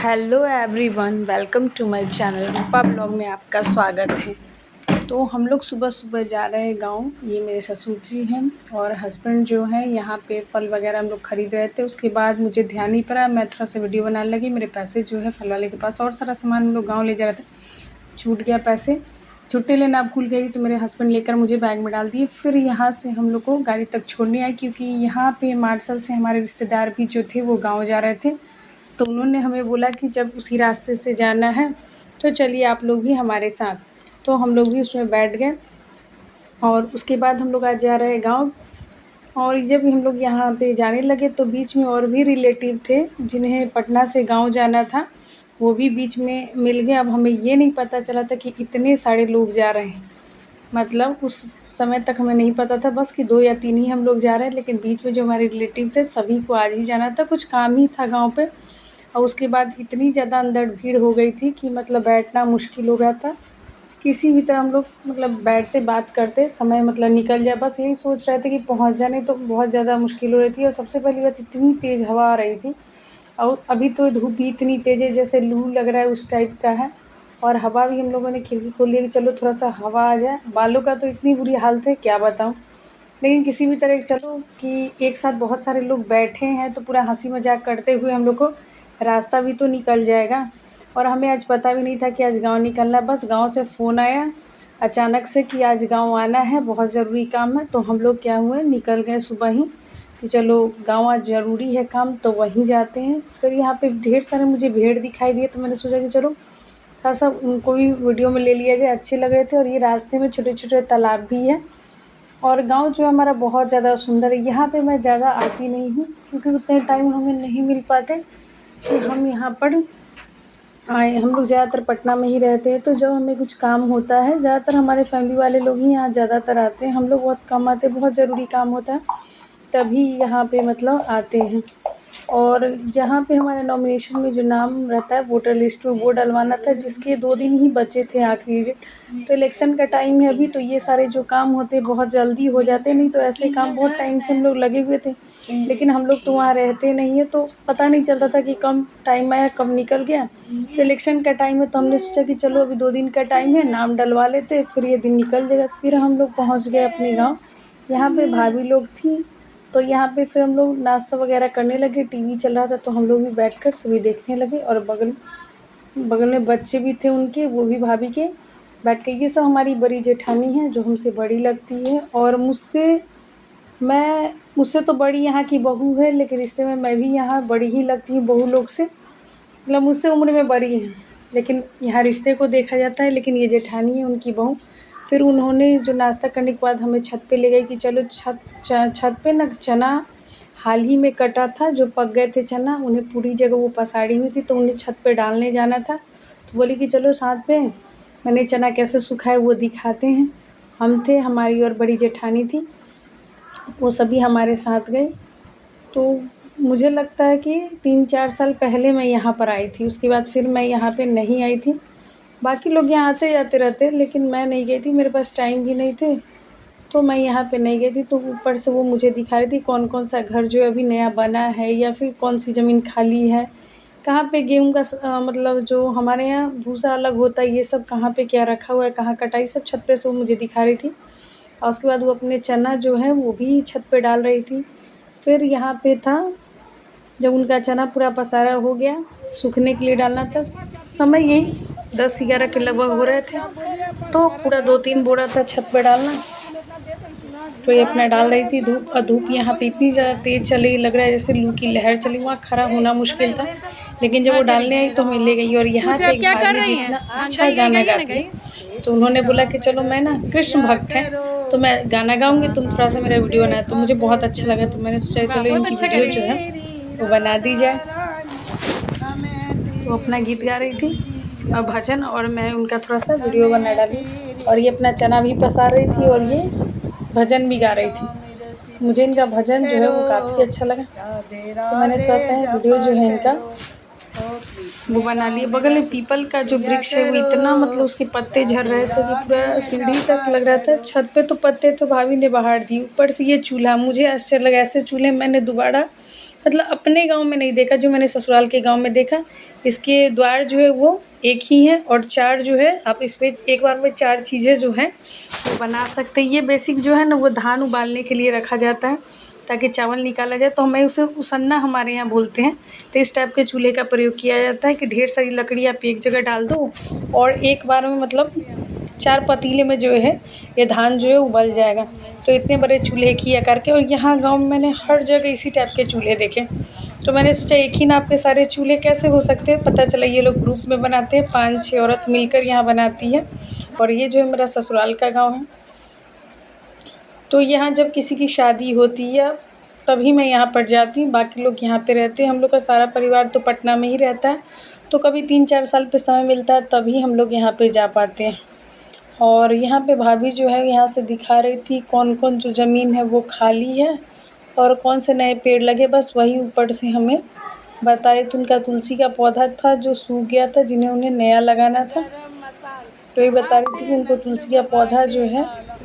Hello everyone, welcome to my channel Rupa blog में आपका स्वागत है। तो हम लोग सुबह सुबह जा रहे हैं गांव। ये मेरे ससुर जी हैं और हस्बैंड जो है यहाँ पे फल वगैरह हम लोग ख़रीद रहे थे। उसके बाद मुझे ध्यान नहीं पड़ा, मैं थोड़ा सा वीडियो बनाने लगी। मेरे पैसे जो है फल वाले के पास और सारा सामान हम लोग गाँव ले जा रहे थे, छूट गया पैसे। छुट्टी लेना भूल गई तो मेरे हस्बैंड लेकर मुझे बैग में डाल दिए। फिर यहाँ से हम लोग को गाड़ी तक छोड़ने आए, क्योंकि यहाँ पे मार्शल से हमारे रिश्तेदार भी जो थे वो गाँव जा रहे थे। तो उन्होंने हमें बोला कि जब उसी रास्ते से जाना है तो चलिए आप लोग भी हमारे साथ। तो हम लोग भी उसमें बैठ गए और उसके बाद हम लोग आज जा रहे हैं गाँव। और जब हम लोग यहाँ पे जाने लगे तो बीच में और भी रिलेटिव थे जिन्हें पटना से गाँव जाना था, वो भी बीच में मिल गए। अब हमें ये नहीं पता चला था कि इतने सारे लोग जा रहे हैं, मतलब उस समय तक हमें नहीं पता था बस कि 2 या 3 ही हम लोग जा रहे हैं। लेकिन बीच में जो हमारे रिलेटिव थे सभी को आज ही जाना था, कुछ काम ही था गाँव पे। और उसके बाद इतनी ज़्यादा अंदर भीड़ हो गई थी कि मतलब बैठना मुश्किल हो रहा था। किसी भी तरह हम लोग मतलब बैठते बात करते समय मतलब निकल जाए, बस यही सोच रहे थे कि पहुंच जाने। तो बहुत ज़्यादा मुश्किल हो रही थी और सबसे पहली बात इतनी तेज़ हवा आ रही थी। और अभी तो धूप भी इतनी तेज़ है जैसे लू लग रहा है उस टाइप का है। और हवा भी हम लोगों ने खिड़की खोल दी कि चलो थोड़ा सा हवा आ जाए। बालों का तो इतनी बुरी हालत है क्या बताऊँ, लेकिन किसी भी तरह चलो कि एक साथ बहुत सारे लोग बैठे हैं तो पूरा हंसी मजाक करते हुए हम लोग को रास्ता भी तो निकल जाएगा। और हमें आज पता भी नहीं था कि आज गांव निकलना है, बस गांव से फ़ोन आया अचानक से कि आज गांव आना है, बहुत ज़रूरी काम है। तो हम लोग क्या हुए निकल गए सुबह ही कि चलो गांव आज ज़रूरी है काम, तो वहीं जाते हैं। फिर यहाँ पे ढेर सारे मुझे भेड़ दिखाई दिए तो मैंने सोचा कि चलो थोड़ा सा उनको भी वीडियो में ले लिया जाए, अच्छे लग रहे थे। और ये रास्ते में छोटे छोटे तालाब भी है। और गांव जो हमारा बहुत ज़्यादा सुंदर है। यहाँ पे मैं ज़्यादा आती नहीं हूँ क्योंकि उतने टाइम हमें नहीं मिल पाते कि हम यहाँ पर आए। हम लोग ज़्यादातर पटना में ही रहते हैं, तो जब हमें कुछ काम होता है ज़्यादातर हमारे फैमिली वाले लोग ही यहाँ ज़्यादातर आते हैं। हम लोग बहुत कम आते, बहुत ज़रूरी काम होता है तभी यहाँ पे मतलब आते हैं। और यहाँ पे हमारे नॉमिनेशन में जो नाम रहता है वोटर लिस्ट में वो डलवाना था, जिसके 2 दिन ही बचे थे आखिरी डेट। तो इलेक्शन का टाइम है अभी, तो ये सारे जो काम होते बहुत जल्दी हो जाते, नहीं तो ऐसे काम बहुत टाइम से हम लोग लगे हुए थे। लेकिन हम लोग तो वहाँ रहते नहीं है तो पता नहीं चलता था कि कब टाइम आया कब निकल गया। तो इलेक्शन का टाइम है तो हमने सोचा कि चलो अभी 2 दिन का टाइम है, नाम डलवा लेते, फिर ये दिन निकल जाएगा। फिर हम लोग पहुँच गए अपने गाँव। यहाँ पे भाभी लोग थी तो यहाँ पे फिर हम लोग नाश्ता वगैरह करने लगे। टीवी चल रहा था तो हम लोग भी बैठकर सभी देखने लगे। और बगल बगल में बच्चे भी थे उनके, वो भी भाभी के बैठ के। ये सब हमारी बड़ी जेठानी है जो हमसे बड़ी लगती है और मुझसे तो बड़ी यहाँ की बहू है, लेकिन रिश्ते में मैं भी यहाँ बड़ी ही लगती हूँ बहू लोग से, मतलब मुझसे उम्र में बड़ी हैं। लेकिन यहाँ रिश्ते को देखा जाता है। लेकिन ये जेठानी है उनकी बहू। फिर उन्होंने जो नाश्ता करने के बाद हमें छत पे ले गए कि चलो छत पे ना चना हाल ही में कटा था, जो पक गए थे चना, उन्हें पूरी जगह वो पसारी हुई थी तो उन्हें छत पे डालने जाना था। तो बोली कि चलो साथ में मैंने चना कैसे सुखाए वो दिखाते हैं। हम थे, हमारी और बड़ी जेठानी थी, वो सभी हमारे साथ गए। तो मुझे लगता है कि 3-4 साल पहले मैं यहाँ पर आई थी, उसके बाद फिर मैं यहाँ पे नहीं आई थी। बाकी लोग यहाँ आते जाते रहते, लेकिन मैं नहीं गई थी, मेरे पास टाइम भी नहीं थे तो मैं यहाँ पे नहीं गई थी। तो ऊपर से वो मुझे दिखा रही थी कौन कौन सा घर जो अभी नया बना है या फिर कौन सी ज़मीन खाली है, कहाँ पे गेहूँ का मतलब जो हमारे यहाँ भूसा अलग होता है ये सब कहाँ पे क्या रखा हुआ है, कहाँ कटाई, सब छत पे से वो मुझे दिखा रही थी। और उसके बाद वो अपने चना जो है वो भी छत पे डाल रही थी। फिर यहाँ पे था जब उनका चना पूरा पसारा हो गया, सूखने के लिए डालना था, समय यही 10-11 के लगभग हो रहे थे। तो पूरा 2-3 बोरा था छत पे डालना, तो ये अपना डाल रही थी। धूप यहाँ पे इतनी ज़्यादा तेज़ चली, लग रहा है जैसे लू की लहर चली। वहाँ खड़ा होना मुश्किल था, लेकिन जब वो डालने आई तो हमें ले गई। और यहाँ पे एक भाभी जितना अच्छा गाना गाती है, तो उन्होंने बोला कि चलो मैं ना कृष्ण भक्त है तो मैं गाना गाऊंगी, तुम थोड़ा सा मेरा वीडियो बनाया। तो मुझे बहुत अच्छा लगा तो मैंने सोचा चलो इनकी वीडियो जो है वो बना दी जाए। वो अपना गीत गा रही थी और भजन, और मैं उनका थोड़ा सा वीडियो बना डाली। और ये अपना चना भी पसा रही थी और ये भजन भी गा रही थी। मुझे इनका भजन जो है वो काफ़ी अच्छा लगा, तो मैंने थोड़ा सा वीडियो जो है इनका वो बना लिए। बगल में पीपल का जो वृक्ष है वो इतना मतलब उसके पत्ते झड़ रहे थे कि पूरा सीढ़ी तक लग रहा था। छत पे तो पत्ते तो भाभी ने बहार दिए, ऊपर से ये चूल्हा, मुझे आश्चर्य लगा ऐसे चूल्हे मैंने दोबारा मतलब अपने गाँव में नहीं देखा, जो मैंने ससुराल के गाँव में देखा। इसके द्वार जो है वो एक ही है और 4 जो है आप इसमें एक बार में 4 चीज़ें जो हैं वो बना सकते हैं। ये बेसिक जो है ना वो धान उबालने के लिए रखा जाता है ताकि चावल निकाला जाए, तो हमें उसे उसन्ना हमारे यहाँ बोलते हैं। तो इस टाइप के चूल्हे का प्रयोग किया जाता है कि ढेर सारी लकड़ी आप एक जगह डाल दो और एक बार में मतलब 4 पतीले में जो है ये धान जो है उबल जाएगा। तो इतने बड़े चूल्हे किया करके, और यहाँ गाँव में मैंने हर जगह इसी टाइप के चूल्हे देखे। तो मैंने सोचा एक ही नाप के सारे चूल्हे कैसे हो सकते हैं। पता चला ये लोग ग्रुप में बनाते हैं, 5-6 औरत मिलकर यहाँ बनाती है। और ये जो है मेरा ससुराल का गाँव है। तो यहाँ जब किसी की शादी होती है तभी मैं यहाँ पर जाती हूँ, बाकी लोग यहाँ पे रहते हैं। हम लोग का सारा परिवार तो पटना में ही रहता है, तो कभी 3-4 साल पे समय मिलता है तभी हम लोग यहाँ पे जा पाते हैं। और यहाँ पे भाभी जो है यहाँ से दिखा रही थी कौन कौन जो ज़मीन है वो खाली है और कौन से नए पेड़ लगे, बस वही ऊपर से हमें बताए। तो उनका तुलसी का पौधा था जो सूख गया था, जिन्हें उन्हें नया लगाना था। तो ये बता रही थी कि उनको तुलसी का पौधा जो है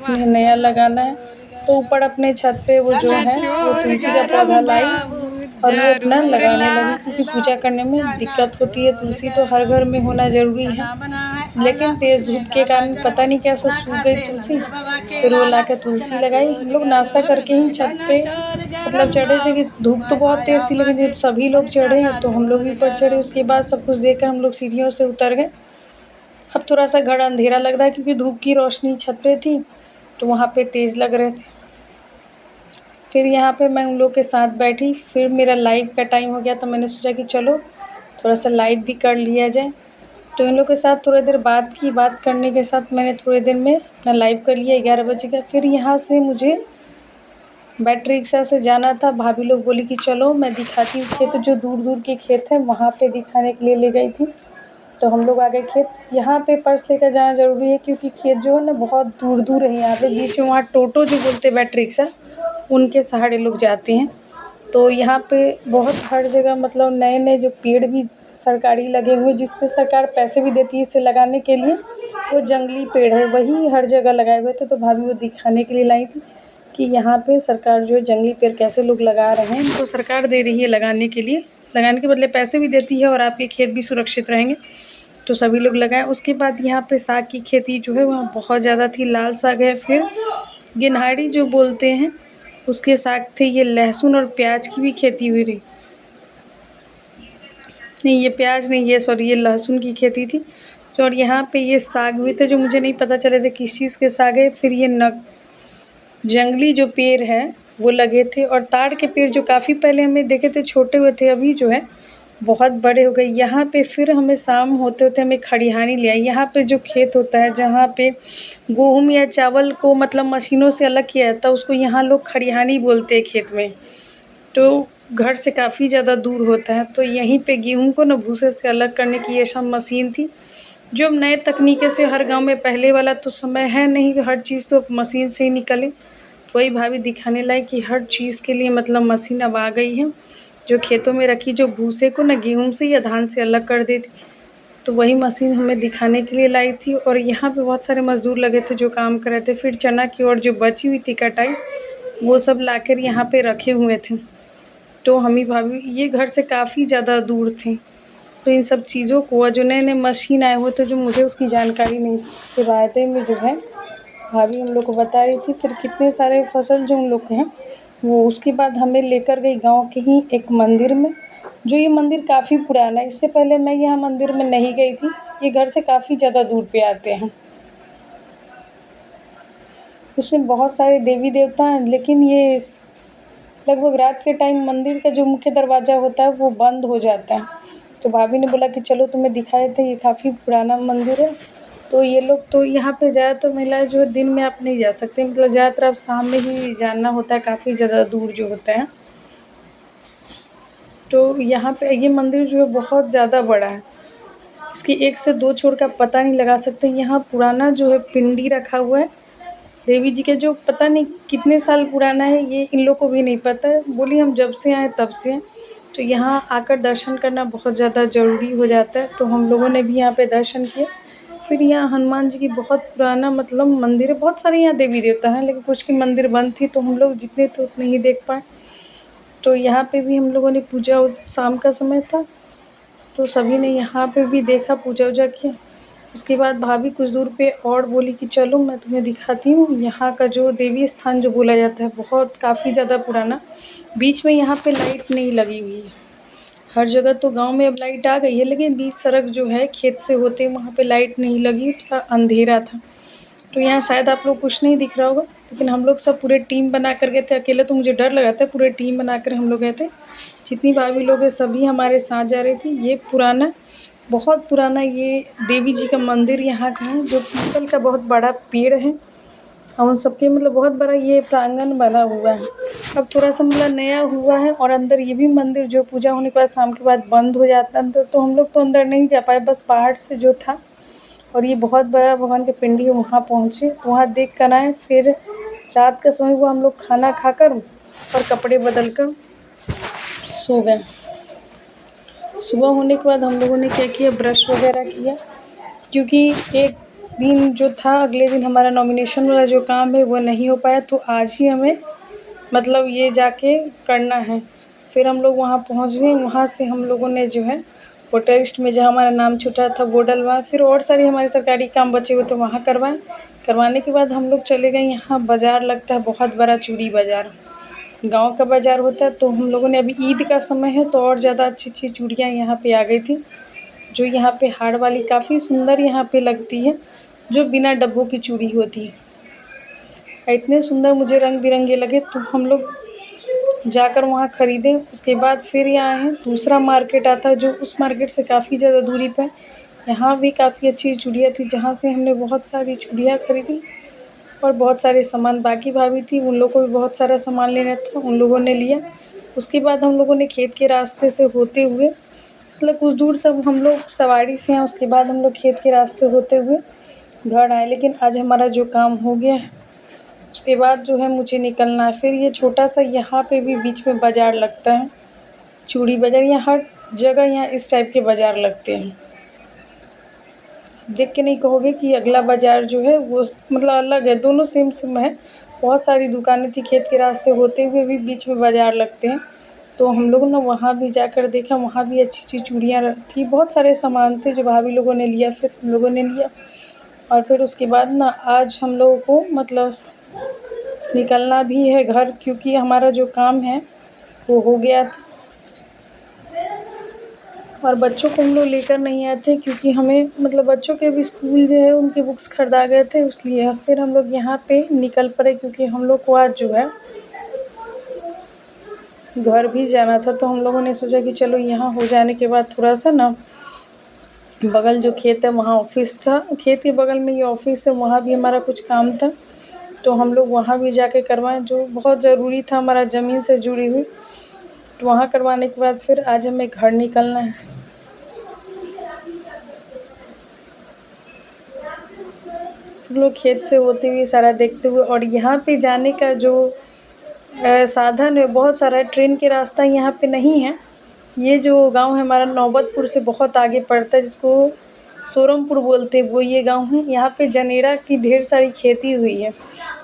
उन्हें नया लगाना है। तो ऊपर अपने छत पे वो जो है वो तुलसी का पौधा लाई और वो अपना लगाने लगी, क्योंकि पूजा करने में दिक्कत होती है। तुलसी तो हर घर में होना ज़रूरी है, लेकिन तेज़ धूप के कारण पता नहीं कैसे सूख गई तुलसी। फिर वो लाकर तुलसी लगाई। हम लोग नाश्ता करके ही छत पे मतलब चढ़े थे कि धूप तो बहुत तेज़ थी, लेकिन जब सभी लोग चढ़े तो हम लोग भी ऊपर चढ़े। उसके बाद सब कुछ देखकर हम लोग सीढ़ियों से उतर गए। अब थोड़ा-सा घर अंधेरा लग रहा है क्योंकि धूप की रोशनी छत पे थी, तो वहाँ पे तेज़ लग रहे थे। फिर यहाँ पे मैं उन लोग के साथ बैठी, फिर मेरा लाइव का टाइम हो गया तो मैंने सोचा कि चलो थोड़ा-सा लाइव भी कर लिया जाए। तो इन लोग के साथ थोड़ी देर बात की, बात करने के साथ मैंने थोड़ी देर में अपना लाइव कर लिया 11 बजे का। फिर यहाँ से मुझे बैटरी रिक्शा से जाना था। भाभी लोग बोली कि चलो मैं दिखाती हूँ खेत, जो दूर-दूर के खेत हैं वहाँ पे दिखाने के लिए ले गई थी। तो हम लोग आ गए खेत। यहाँ पे पर्स लेकर जाना ज़रूरी है क्योंकि खेत जो है ना बहुत दूर-दूर है। यहाँ पे बीच में वहाँ टोटो जो बोलते हैं बैटरी रिक्शा, उनके सहारे लोग जाते हैं। तो यहाँ पे बहुत हर जगह मतलब नए-नए जो पेड़ भी सरकारी लगे हुए, जिस पे सरकार पैसे भी देती है इसे लगाने के लिए, वो जंगली पेड़ है, वही हर जगह लगाए हुए थे। तो भाभी वो दिखाने के लिए लाई थी कि यहाँ पे सरकार जो है जंगली पेड़ कैसे लोग लगा रहे हैं। तो सरकार दे रही है लगाने के लिए, लगाने के बदले पैसे भी देती है और आपके खेत भी सुरक्षित रहेंगे। तो सभी लोग लगाए। उसके बाद यहाँ पे साग की खेती जो है वहाँ बहुत ज़्यादा थी। लाल साग है, फिर गेनहारी जो बोलते हैं उसके साग थे। ये लहसुन और प्याज की भी खेती हुई रही। नहीं, ये प्याज नहीं, ये सॉरी, ये लहसुन की खेती थी। तो और यहाँ पे ये साग भी थे जो मुझे नहीं पता चले थे किस चीज़ के साग है। फिर ये जंगली जो पेड़ है वो लगे थे, और ताड़ के पेड़ जो काफ़ी पहले हमें देखे थे छोटे हुए थे, अभी जो है बहुत बड़े हो गए। यहाँ पे फिर हमें शाम होते-होते हमें खलिहानी ले आई। यहाँ पे जो खेत होता है जहाँ पे गेहूँ या चावल को मतलब मशीनों से अलग किया जाता है, उसको यहाँ लोग खलिहानी बोलते हैं खेत में। तो घर से काफ़ी ज़्यादा दूर होता है, तो यहीं पे गेहूँ को ना भूसे से अलग करने की ये सब मशीन थी, जो अब नए तकनीके से हर गाँव में, पहले वाला तो समय है नहीं कि हर चीज़ तो मशीन से ही निकले। तो वही भाभी दिखाने लाई कि हर चीज़ के लिए मतलब मशीन अब आ गई है, जो खेतों में रखी जो भूसे को ना गेहूँ से या धान से अलग कर देती। तो वही मशीन हमें दिखाने के लिए लाई थी। और यहाँ पे बहुत सारे मज़दूर लगे थे जो काम कर रहे थे। फिर चना की और जो बची हुई थी कटाई, वो सब लाकर यहाँ पे रखे हुए थे। तो हम ही भाभी ये घर से काफ़ी ज़्यादा दूर थे। तो इन सब चीज़ों को जो नए-नए मशीन आए हुए थे जो मुझे उसकी जानकारी नहीं थी, के बारे में जो है भाभी हम लोग को बता रही थी। फिर कितने सारे फसल जो उन लोग के हैं वो, उसके बाद हमें लेकर गई गाँव के ही एक मंदिर में, जो ये मंदिर काफ़ी पुराना है। इससे पहले मैं यहाँ मंदिर में नहीं गई थी। ये घर से काफ़ी ज़्यादा दूर पे आते हैं। इसमें बहुत सारे देवी देवता हैं, लेकिन ये लगभग रात के टाइम मंदिर का जो मुख्य दरवाज़ा होता है वो बंद हो जाता है। तो भाभी ने बोला कि चलो तुम्हें दिखाए थे, ये काफ़ी पुराना मंदिर है। तो ये लोग तो यहाँ पे ज़्यादातर महिलाएं जो है दिन में आप नहीं जा सकते, मतलब ज़्यादातर आप शाम में ही जाना होता है, काफ़ी ज़्यादा दूर जो होता है। तो यहाँ पे ये मंदिर जो है बहुत ज़्यादा बड़ा है, इसकी 1 से 2 छोर का पता नहीं लगा सकते। यहाँ पुराना जो है पिंडी रखा हुआ है देवी जी के, जो पता नहीं कितने साल पुराना है, ये इन लोग को भी नहीं पता है। बोली हम जब से आए तब से हैं। तो यहाँ आकर दर्शन करना बहुत ज़्यादा ज़रूरी हो जाता है। तो हम लोगों ने भी यहाँ पे दर्शन किए। फिर यहाँ हनुमान जी की बहुत पुराना मतलब मंदिर है। बहुत सारे यहाँ देवी देवता हैं, लेकिन कुछ की मंदिर बंद थी तो हम लोग जितने थे उतने ही देख पाए। तो यहाँ पे भी हम लोगों ने पूजा, शाम का समय था तो सभी ने यहाँ पे भी देखा, पूजा वूजा किया। उसके बाद भाभी कुछ दूर पे और बोली कि चलो मैं तुम्हें दिखाती हूँ यहाँ का जो देवी स्थान जो बोला जाता है, बहुत काफ़ी ज़्यादा पुराना। बीच में यहाँ पे लाइट नहीं लगी हुई है। हर जगह तो गांव में अब लाइट आ गई है, लेकिन बीच सड़क जो है खेत से होते वहाँ पे लाइट नहीं लगी, थोड़ा अंधेरा था। तो यहाँ शायद आप लोग कुछ नहीं दिख रहा होगा, लेकिन हम लोग सब पूरे टीम बना कर गए थे। अकेले तो मुझे डर लगा था, पूरे टीम बना कर हम लोग गए थे। जितनी भाभी लोग हैं सभी हमारे साथ जा रही थी। ये पुराना, बहुत पुराना ये देवी जी का मंदिर यहाँ का है, जो पीपल का बहुत बड़ा पेड़ है और उन सबके मतलब बहुत बड़ा ये प्रांगण बना हुआ है। अब थोड़ा सा मतलब नया हुआ है। और अंदर ये भी मंदिर जो पूजा होने के बाद शाम के बाद बंद हो जाता है अंदर, तो हम लोग तो अंदर नहीं जा पाए, बस बाहर से जो था। और ये बहुत बड़ा भगवान का पिंडी है, वहाँ पहुँचे, वहाँ देख कर आए। फिर रात का समय हुआ, हम लोग खाना खाकर और कपड़े बदल कर सो गए। सुबह होने के बाद हम लोगों ने क्या किया, ब्रश वगैरह किया, क्योंकि एक दिन जो था, अगले दिन हमारा नॉमिनेशन वाला जो काम है वो नहीं हो पाया, तो आज ही हमें मतलब ये जाके करना है। फिर हम लोग वहाँ पहुँच गए। वहाँ से हम लोगों ने जो है वोटर लिस्ट में जहाँ हमारा नाम छूटा था वो डलवाया। फिर और सारे हमारे सरकारी काम बचे हुए थे वहाँ करवाए। करवाने के बाद हम लोग चले गए, यहाँ बाज़ार लगता है बहुत बड़ा, चूड़ी बाज़ार, गांव का बाज़ार होता है। तो हम लोगों ने, अभी ईद का समय है तो और ज़्यादा अच्छी अच्छी चूड़ियाँ यहाँ पे आ गई थी, जो यहाँ पे हार वाली काफ़ी सुंदर यहाँ पे लगती है, जो बिना डब्बों की चूड़ी होती है। इतने सुंदर मुझे रंग बिरंगे लगे, तो हम लोग जाकर वहाँ ख़रीदे। उसके बाद फिर यहाँ आए, दूसरा मार्केट आता है जो उस मार्केट से काफ़ी ज़्यादा दूरी पर। यहाँ भी काफ़ी अच्छी चूड़ियाँ थी, जहाँ से हमने बहुत सारी चूड़ियाँ ख़रीदी और बहुत सारे सामान। बाकी भाभी थी, उन लोगों को भी बहुत सारा सामान लेना था, उन लोगों ने लिया। उसके बाद हम लोगों ने खेत के रास्ते से होते हुए, मतलब कुछ दूर सब हम लोग सवारी से हैं, उसके बाद हम लोग खेत के रास्ते होते हुए घर आए। लेकिन आज हमारा जो काम हो गया है, उसके बाद जो है मुझे निकलना है। फिर ये छोटा सा यहाँ पे भी बीच में बाज़ार लगता है, चूड़ी बाज़ार। यहाँ हर जगह यहाँ इस टाइप के बाज़ार लगते हैं। देख के नहीं कहोगे कि अगला बाज़ार जो है वो मतलब अलग है, दोनों सेम सेम है। बहुत सारी दुकानें थी, खेत के रास्ते होते हुए भी बीच में बाज़ार लगते हैं। तो हम लोग ना वहाँ भी जाकर देखा, वहाँ भी अच्छी अच्छी चूड़ियाँ थी, बहुत सारे सामान थे जो भाभी लोगों ने लिया, फिर हम लोगों ने लिया। और फिर उसके बाद ना आज हम लोगों को मतलब निकलना भी है घर, क्योंकि हमारा जो काम है वो हो गया था। और बच्चों को हम लोग लेकर नहीं आए थे, क्योंकि हमें मतलब बच्चों के भी स्कूल जो है उनके बुक्स खरीदा गए थे, इसलिए फिर हम लोग यहाँ पे निकल पड़े। क्योंकि हम लोग को आज जो है घर भी जाना था, तो हम लोगों ने सोचा कि चलो यहाँ हो जाने के बाद थोड़ा सा ना, बगल जो खेत है वहाँ ऑफिस था, खेत के बगल में ही ऑफिस है, वहाँ भी हमारा कुछ काम था, तो हम लोग वहाँ भी जाके करवाएं, जो बहुत ज़रूरी था, हमारा ज़मीन से जुड़ी हुई। तो वहाँ करवाने के बाद फिर आज हमें घर निकलना है। हम लोग खेत से होते हुए सारा देखते हुए, और यहाँ पे जाने का जो साधन है बहुत सारा है। ट्रेन के रास्ता यहाँ पे नहीं है। ये जो गांव है हमारा नौबतपुर से बहुत आगे पड़ता है, जिसको सोरमपुर बोलते हैं, वो ये गांव है। यहाँ पे जनेरा की ढेर सारी खेती हुई है,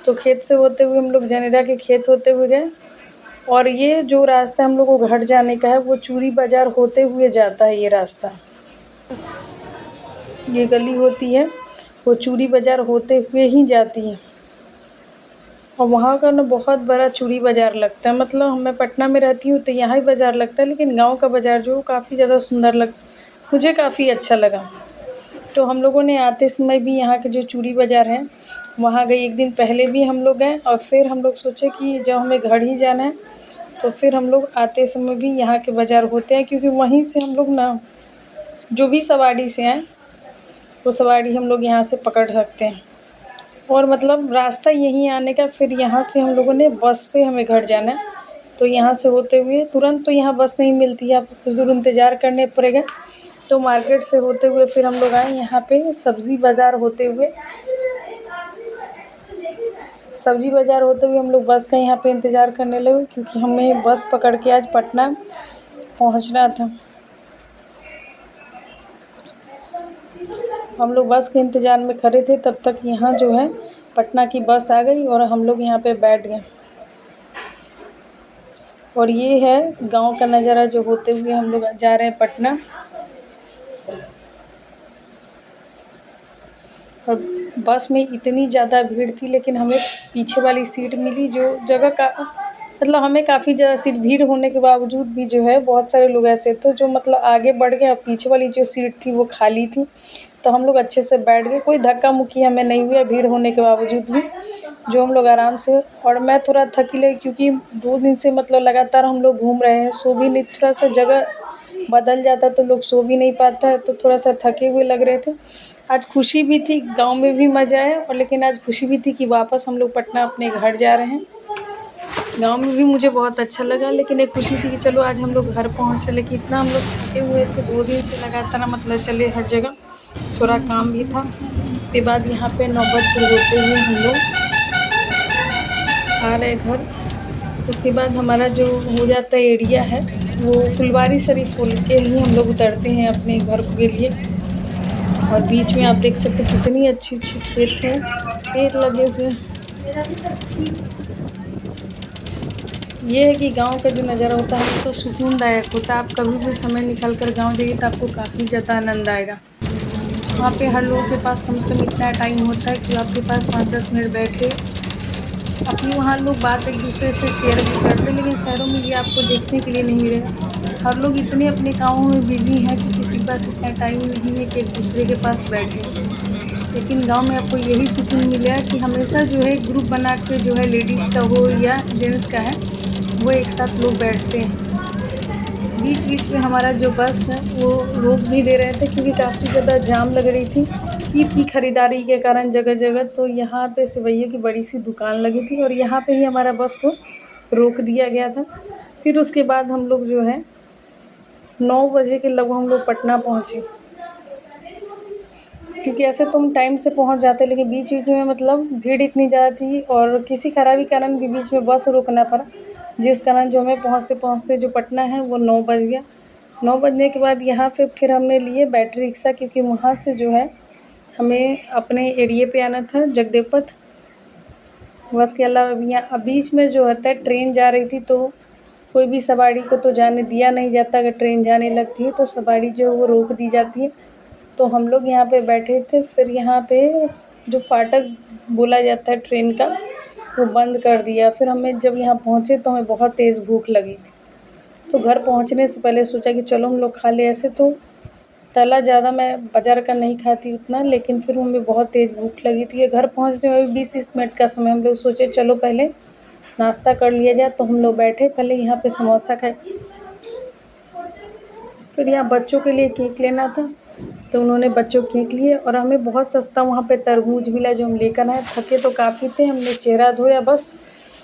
तो खेत से होते हुए हम लोग जनेरा के खेत होते हुए गए। और ये जो रास्ता हम लोग को घर जाने का है वो चूड़ी बाज़ार होते हुए जाता है। ये रास्ता, ये गली होती है वो चूड़ी बाज़ार होते हुए ही जाती है। और वहाँ का ना बहुत बड़ा चूड़ी बाज़ार लगता है। मतलब मैं पटना में रहती हूँ तो यहाँ ही बाज़ार लगता है, लेकिन गांव का बाज़ार जो काफ़ी ज़्यादा सुंदर मुझे काफ़ी अच्छा लगा। तो हम लोगों ने आते समय भी यहाँ के जो चूड़ी बाज़ार है वहाँ गए। एक दिन पहले भी हम लोग गए, और फिर हम लोग सोचे कि जब हमें घर ही जाना है तो फिर हम लोग आते समय भी यहाँ के बाज़ार होते हैं, क्योंकि वहीं से हम लोग ना जो भी सवारी से आएँ वो सवारी हम लोग यहाँ से पकड़ सकते हैं। और मतलब रास्ता यहीं आने का। फिर यहाँ से हम लोगों ने बस पे हमें घर जाना है, तो यहाँ से होते हुए तुरंत तो यहाँ बस नहीं मिलती है, आपको कुछ दूर इंतज़ार करने पड़ेगा। तो मार्केट से होते हुए फिर हम लोग आए यहाँ पे सब्ज़ी बाज़ार होते हुए। सब्ज़ी बाज़ार होते हुए हम लोग बस का यहाँ पे इंतज़ार करने लगे, क्योंकि हमें बस पकड़ के आज पटना पहुँचना था। हम लोग बस के इंतज़ार में खड़े थे, तब तक यहाँ जो है पटना की बस आ गई और हम लोग यहाँ पे बैठ गए। और ये है गांव का नज़ारा जो होते हुए हम लोग जा रहे हैं पटना। और बस में इतनी ज़्यादा भीड़ थी, लेकिन हमें पीछे वाली सीट मिली, जो जगह का मतलब हमें काफ़ी ज़्यादा सीट भीड़ होने के बावजूद भी जो है बहुत सारे लोग ऐसे थे जो मतलब आगे बढ़ गए, और पीछे वाली जो सीट थी वो खाली थी, तो हम लोग अच्छे से बैठ गए। कोई धक्का मुक्की हमें नहीं हुआ भीड़ होने के बावजूद भी, जो हम लोग आराम से। और मैं थोड़ा थकी लगी क्योंकि 2 दिन से मतलब लगातार हम लोग घूम रहे हैं, सो भी नहीं, थोड़ा सा जगह बदल जाता तो लोग सो भी नहीं पाता है, तो थोड़ा सा थके हुए लग रहे थे। आज खुशी भी थी, गाँव में भी मज़ा आया, और लेकिन आज खुशी भी थी कि वापस हम लोग पटना अपने घर जा रहे हैं। गाँव में भी मुझे बहुत अच्छा लगा, लेकिन एक खुशी थी कि चलो आज हम लोग घर पहुँच रहे, लेकिन इतना हम लोग थके हुए थे 2 दिन से लगातार मतलब चले हर जगह, थोड़ा काम भी था। उसके बाद यहाँ पे नौबतपुर होते हुए हम लोग आ रहे घर। उसके बाद हमारा जो हो जाता है एरिया है वो फुलवारी शरीफ होल के ही हम लोग उतरते हैं अपने घर के लिए। और बीच में आप देख सकते हैं कितनी अच्छी अच्छी खेत हैं, पेड़ लगे हुए हैं। ये है कि गांव का जो नज़ारा होता है वो तो सुकूनदायक होता है। आप कभी भी समय निकाल कर गाँव जाइए तो आपको काफ़ी ज़्यादा आनंद आएगा। वहाँ पे हर लोगों के पास कम से कम इतना टाइम होता है कि आपके पास 5-10 मिनट बैठे अपनी, वहाँ लोग बात एक दूसरे से शेयर भी करते हैं, लेकिन शहरों में ये आपको देखने के लिए नहीं मिलेगा। हर लोग इतने अपने कामों में बिज़ी हैं कि किसी के पास इतना टाइम नहीं है कि एक दूसरे के पास बैठे। लेकिन गांव में आपको यही सुकून मिलेगा कि हमेशा जो है ग्रुप बना के, जो है लेडीज़ का हो या जेंट्स का है, वो एक साथ लोग बैठते हैं। बीच बीच में हमारा जो बस है वो रोक भी दे रहे थे क्योंकि काफ़ी ज़्यादा जाम लग रही थी ईद की ख़रीदारी के कारण जगह जगह। तो यहाँ पे सेवइयों की बड़ी सी दुकान लगी थी और यहाँ पे ही हमारा बस को रोक दिया गया था। फिर उसके बाद हम लोग जो है 9 बजे के लगभग हम लोग पटना पहुँचे, क्योंकि ऐसे तो हम टाइम से पहुँच जाते, लेकिन बीच बीच में मतलब भीड़ इतनी ज़्यादा थी और किसी खराबी कारण भी बीच में बस रोकना पड़ा, जिस कारण जो हमें पहुँचते पहुँचते जो पटना है वो 9 बज गया। 9 बजने के बाद यहाँ पे फिर हमने लिए बैटरी रिक्शा, क्योंकि वहाँ से जो है हमें अपने एरिए पे आना था जगदेव पथ। बस के अलावा अभी यहाँ बीच में जो होता है ट्रेन जा रही थी, तो कोई भी सवारी को तो जाने दिया नहीं जाता। अगर ट्रेन जाने लगती है तो सवारी जो है वो रोक दी जाती है। तो हम लोग यहाँ पे बैठे थे, फिर यहाँ पे जो फाटक बोला जाता है ट्रेन का वो बंद कर दिया। फिर हमें जब यहाँ पहुँचे तो हमें बहुत तेज़ भूख लगी थी, तो घर पहुँचने से पहले सोचा कि चलो हम लोग खा ले। ऐसे तो तला ज़्यादा मैं बाज़ार का नहीं खाती उतना, लेकिन फिर हमें बहुत तेज़ भूख लगी थी। घर पहुँचने में 20-30 मिनट का समय, हम लोग सोचे चलो पहले नाश्ता कर लिया जाए। तो हम लोग बैठे, पहले यहाँ पे समोसा खाए, फिर यहाँ बच्चों के लिए केक लेना था तो उन्होंने बच्चों केक लिए। और हमें बहुत सस्ता वहाँ पे तरबूज मिला जो हम लेकर आए। थके तो काफ़ी थे, हमने चेहरा धोया, बस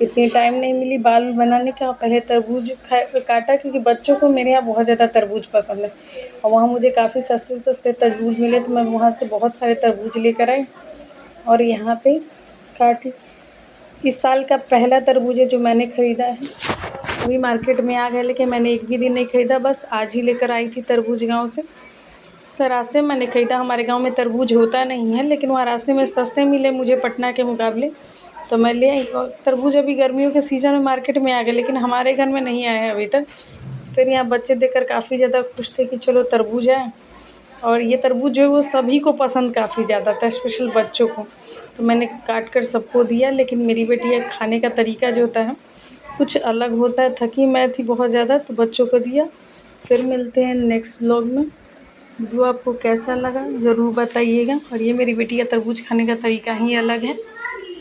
इतनी टाइम नहीं मिली बाल बनाने का। पहले तरबूज काटा, क्योंकि बच्चों को मेरे यहाँ बहुत ज़्यादा तरबूज पसंद है, और वहाँ मुझे काफ़ी सस्ते सस्ते तरबूज मिले, तो मैं वहाँ से बहुत सारे तरबूज लेकर आई और यहाँ पे काटी। इस साल का पहला तरबूज है जो मैंने ख़रीदा है। अभी मार्केट में आ गए, लेकिन मैंने एक भी दिन नहीं ख़रीदा, बस आज ही लेकर आई थी तरबूज गाँव से। तो रास्ते में मैंने ख़रीदा, हमारे गांव में तरबूज होता नहीं है, लेकिन वहाँ रास्ते में सस्ते मिले मुझे पटना के मुकाबले, तो मैं ले आई। और तरबूज अभी गर्मियों के सीज़न में मार्केट में आ गए, लेकिन हमारे घर में नहीं आए हैं अभी तक। फिर यहाँ बच्चे देखकर काफ़ी ज़्यादा खुश थे कि चलो तरबूज आए। और ये तरबूज जो है वो सभी को पसंद काफ़ी ज़्यादा था, स्पेशल बच्चों को। तो मैंने काट कर सबको दिया, लेकिन मेरी बेटी का खाने का तरीका जो होता है कुछ अलग होता है। थकी मैं थी बहुत ज़्यादा, तो बच्चों को दिया। फिर मिलते हैं नेक्स्ट व्लॉग में। वीडियो आपको कैसा लगा ज़रूर बताइएगा। और ये मेरी बेटी का तरबूज खाने का तरीका ही अलग है,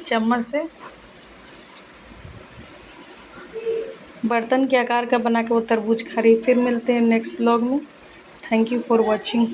चम्मच से बर्तन के आकार का बना के वो तरबूज खा रही। फिर मिलते हैं नेक्स्ट व्लॉग में। Thank you for watching.